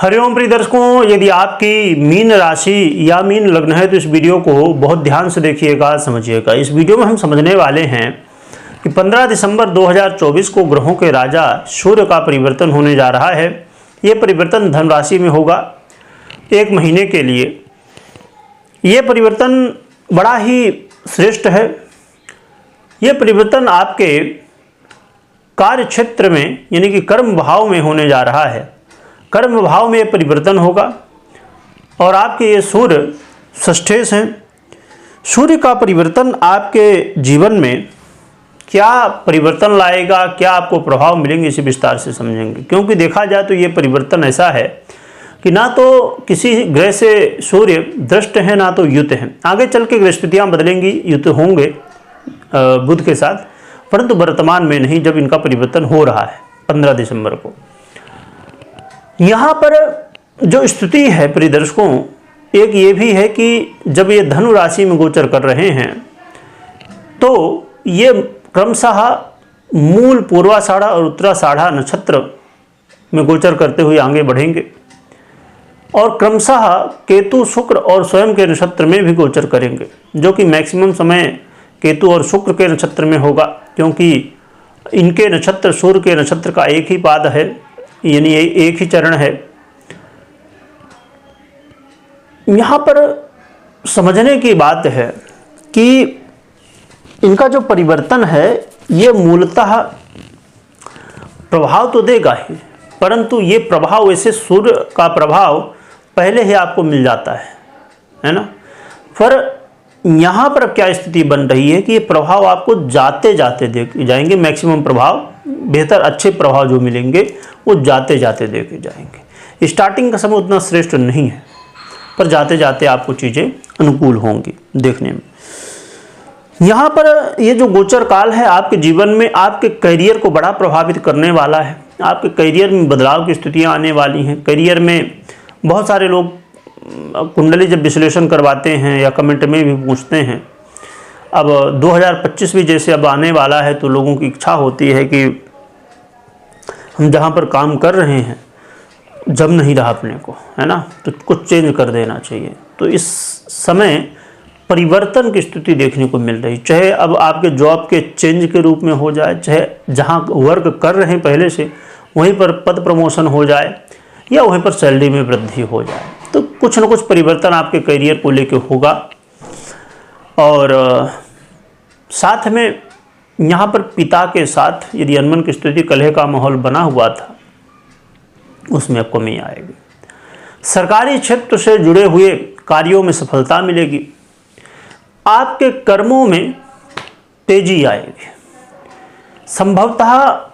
हरिओम प्रिय दर्शकों, यदि आपकी मीन राशि या मीन लग्न है तो इस वीडियो को बहुत ध्यान से देखिएगा, समझिएगा। इस वीडियो में हम समझने वाले हैं कि 15 दिसंबर 2024 को ग्रहों के राजा सूर्य का परिवर्तन होने जा रहा है। ये परिवर्तन धन राशि में होगा 1 महीने के लिए। ये परिवर्तन बड़ा ही श्रेष्ठ है। ये परिवर्तन आपके कार्य क्षेत्र में यानी कि कर्म भाव में होने जा रहा है। कर्म भाव में परिवर्तन होगा और आपके ये सूर्य षष्ठेश हैं। सूर्य का परिवर्तन आपके जीवन में क्या परिवर्तन लाएगा, क्या आपको प्रभाव मिलेंगे, इसे विस्तार से समझेंगे। क्योंकि देखा जाए तो ये परिवर्तन ऐसा है कि ना तो किसी ग्रह से सूर्य दृष्ट है ना तो युत है। आगे चल के ग्रहस्थितियाँ बदलेंगी, युत होंगे बुध के साथ, परंतु वर्तमान में नहीं, जब इनका परिवर्तन हो रहा है 15 दिसंबर को। यहाँ पर जो स्थिति है प्रिय दर्शकों, एक ये भी है कि जब ये धनु राशि में गोचर कर रहे हैं तो ये क्रमशः मूल, पूर्वाषाढ़ा और उत्तराषाढ़ा नक्षत्र में गोचर करते हुए आगे बढ़ेंगे और क्रमशः केतु, शुक्र और स्वयं के नक्षत्र में भी गोचर करेंगे, जो कि मैक्सिमम समय केतु और शुक्र के नक्षत्र में होगा, क्योंकि इनके नक्षत्र सूर्य के नक्षत्र का एक ही पाद है, यानी एक ही चरण है। यहाँ पर समझने की बात है कि इनका जो परिवर्तन है ये मूलतः प्रभाव तो देगा ही, परंतु ये प्रभाव वैसे सूर्य का प्रभाव पहले ही आपको मिल जाता है ना। पर यहाँ पर क्या स्थिति बन रही है कि ये प्रभाव आपको जाते जाते देखे जाएंगे। मैक्सिमम प्रभाव, बेहतर अच्छे प्रभाव जो मिलेंगे वो जाते जाते देखे जाएंगे। स्टार्टिंग का समय उतना श्रेष्ठ नहीं है, पर जाते जाते आपको चीज़ें अनुकूल होंगी देखने में। यहाँ पर ये जो गोचर काल है आपके जीवन में आपके करियर को बड़ा प्रभावित करने वाला है। आपके करियर में बदलाव की स्थितियाँ आने वाली हैं। करियर में बहुत सारे लोग कुंडली जब विश्लेषण करवाते हैं या कमेंट में भी पूछते हैं, अब 2025 भी जैसे अब आने वाला है तो लोगों की इच्छा होती है कि हम जहाँ पर काम कर रहे हैं जब नहीं रहा अपने को, है ना, तो कुछ चेंज कर देना चाहिए। तो इस समय परिवर्तन की स्थिति देखने को मिल रही, चाहे अब आपके जॉब के चेंज के रूप में हो जाए, चाहे जहाँ वर्क कर रहे हैं पहले से वहीं पर पद प्रमोशन हो जाए या वहीं पर सैलरी में वृद्धि हो जाए। तो कुछ न कुछ परिवर्तन आपके करियर को लेकर होगा। और साथ में यहाँ पर पिता के साथ यदि अनबन की स्थिति, कलह का माहौल बना हुआ था, उसमें अब कमी आएगी। सरकारी क्षेत्र से जुड़े हुए कार्यों में सफलता मिलेगी। आपके कर्मों में तेजी आएगी। संभवतः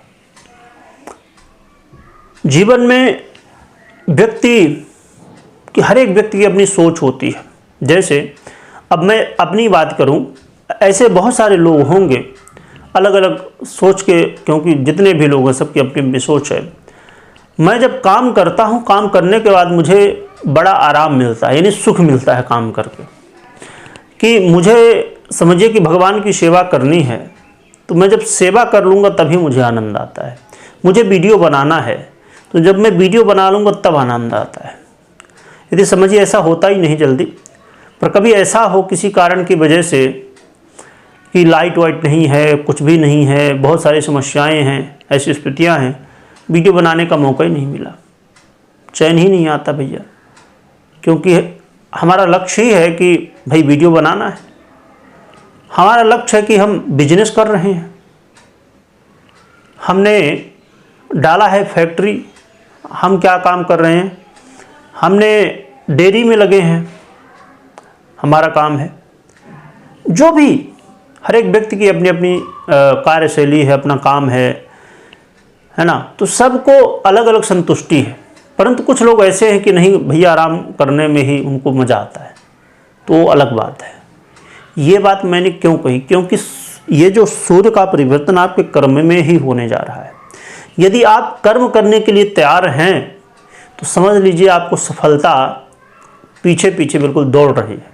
जीवन में व्यक्ति कि हर एक व्यक्ति की अपनी सोच होती है। जैसे अब मैं अपनी बात करूं, ऐसे बहुत सारे लोग होंगे अलग अलग सोच के, क्योंकि जितने भी लोग हैं सबकी अपनी अपनी सोच है। मैं जब काम करता हूं, काम करने के बाद मुझे बड़ा आराम मिलता है, यानी सुख मिलता है काम करके, कि मुझे समझिए कि भगवान की सेवा करनी है तो मैं जब सेवा कर लूँगा तभी मुझे आनंद आता है। मुझे वीडियो बनाना है तो जब मैं वीडियो बना लूँगा तब आनंद आता है। यदि समझिए ऐसा होता ही नहीं जल्दी, पर कभी ऐसा हो किसी कारण की वजह से कि लाइट वाइट नहीं है, कुछ भी नहीं है, बहुत सारी समस्याएं हैं, ऐसी स्थितियां हैं, वीडियो बनाने का मौका ही नहीं मिला, चैन ही नहीं आता भैया। क्योंकि हमारा लक्ष्य ही है कि भाई वीडियो बनाना है। हमारा लक्ष्य है कि हम बिजनेस कर रहे हैं, हमने डाला है फैक्ट्री, हम क्या काम कर रहे हैं, हमने डेयरी में लगे हैं, हमारा काम है। जो भी हर एक व्यक्ति की अपनी अपनी कार्यशैली है, अपना काम है ना, तो सबको अलग अलग संतुष्टि है। परंतु कुछ लोग ऐसे हैं कि नहीं भैया, आराम करने में ही उनको मज़ा आता है, तो अलग बात है। ये बात मैंने क्यों कही, क्योंकि ये जो सूर्य का परिवर्तन आपके कर्म में ही होने जा रहा है। यदि आप कर्म करने के लिए तैयार हैं तो समझ लीजिए आपको सफलता पीछे पीछे बिल्कुल दौड़ रही है।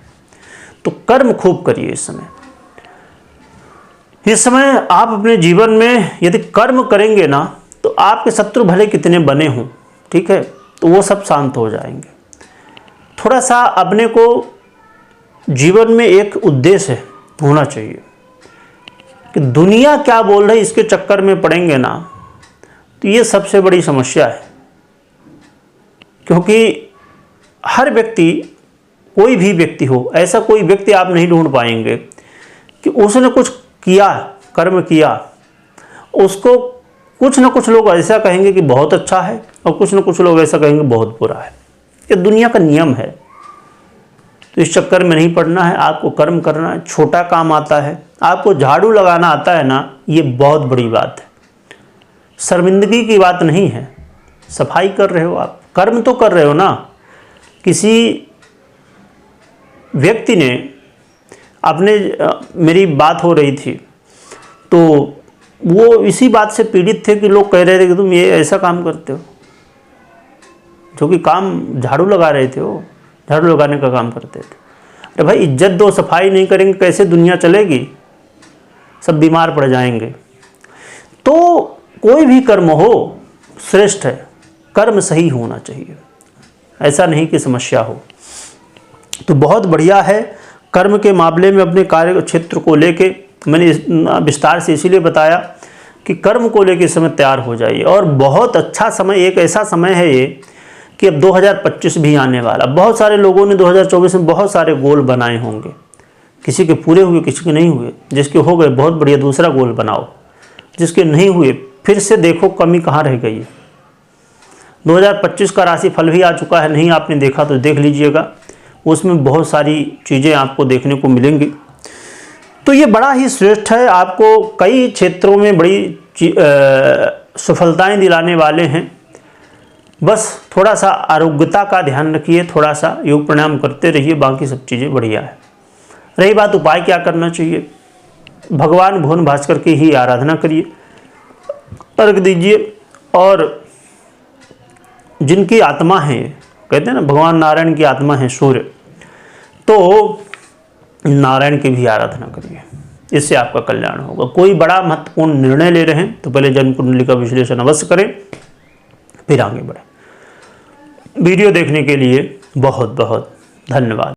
तो कर्म खूब करिए इस समय। इस समय आप अपने जीवन में यदि कर्म करेंगे ना, तो आपके शत्रु भले कितने बने हों, ठीक है, तो वो सब शांत हो जाएंगे। थोड़ा सा अपने को जीवन में एक उद्देश्य होना चाहिए कि दुनिया क्या बोल रही इसके चक्कर में पड़ेंगे ना तो ये सबसे बड़ी समस्या है। क्योंकि हर व्यक्ति, कोई भी व्यक्ति हो, ऐसा कोई व्यक्ति आप नहीं ढूंढ पाएंगे कि उसने कुछ किया, कर्म किया, उसको कुछ ना कुछ लोग ऐसा कहेंगे कि बहुत अच्छा है और कुछ ना कुछ लोग ऐसा कहेंगे बहुत बुरा है। ये दुनिया का नियम है। तो इस चक्कर में नहीं पड़ना है, आपको कर्म करना है। छोटा काम आता है, आपको झाड़ू लगाना आता है ना, ये बहुत बड़ी बात है, शर्मिंदगी की बात नहीं है। सफाई कर रहे हो आप, कर्म तो कर रहे हो ना। किसी व्यक्ति ने अपने, मेरी बात हो रही थी तो वो इसी बात से पीड़ित थे कि लोग कह रहे थे कि तुम ये ऐसा काम करते हो, जो कि काम झाड़ू लगा रहे थे, वो झाड़ू लगाने का काम करते थे। अरे भाई इज्जत दो, सफाई नहीं करेंगे कैसे दुनिया चलेगी, सब बीमार पड़ जाएंगे। तो कोई भी कर्म हो श्रेष्ठ है, कर्म सही होना चाहिए, ऐसा नहीं कि समस्या हो। तो बहुत बढ़िया है। कर्म के मामले में अपने कार्य क्षेत्र को लेके मैंने विस्तार से इसीलिए बताया कि कर्म को लेके इस समय तैयार हो जाइए। और बहुत अच्छा समय, एक ऐसा समय है ये कि अब 2025 भी आने वाला। बहुत सारे लोगों ने 2024 में बहुत सारे गोल बनाए होंगे, किसी के पूरे हुए, किसी के नहीं हुए। जिसके हो गए बहुत बढ़िया, दूसरा गोल बनाओ। जिसके नहीं हुए फिर से देखो कमी कहाँ रह गई है। 2025 का राशि फल भी आ चुका है, नहीं आपने देखा तो देख लीजिएगा, उसमें बहुत सारी चीज़ें आपको देखने को मिलेंगी। तो ये बड़ा ही श्रेष्ठ है, आपको कई क्षेत्रों में बड़ी सफलताएं दिलाने वाले हैं। बस थोड़ा सा आरोग्यता का ध्यान रखिए, थोड़ा सा योग प्राणायाम करते रहिए, बाकी सब चीज़ें बढ़िया है। रही बात उपाय क्या करना चाहिए, भगवान भुवन भास्कर की ही आराधना करिए, अर्घ दीजिए। और जिनकी आत्मा है, कहते हैं ना भगवान नारायण की आत्मा है सूर्य, तो नारायण की भी आराधना करिए, इससे आपका कल्याण होगा। कोई बड़ा महत्वपूर्ण निर्णय ले रहे हैं तो पहले जन्म कुंडली का विश्लेषण अवश्य करें, फिर आगे बढ़ें। वीडियो देखने के लिए बहुत बहुत धन्यवाद।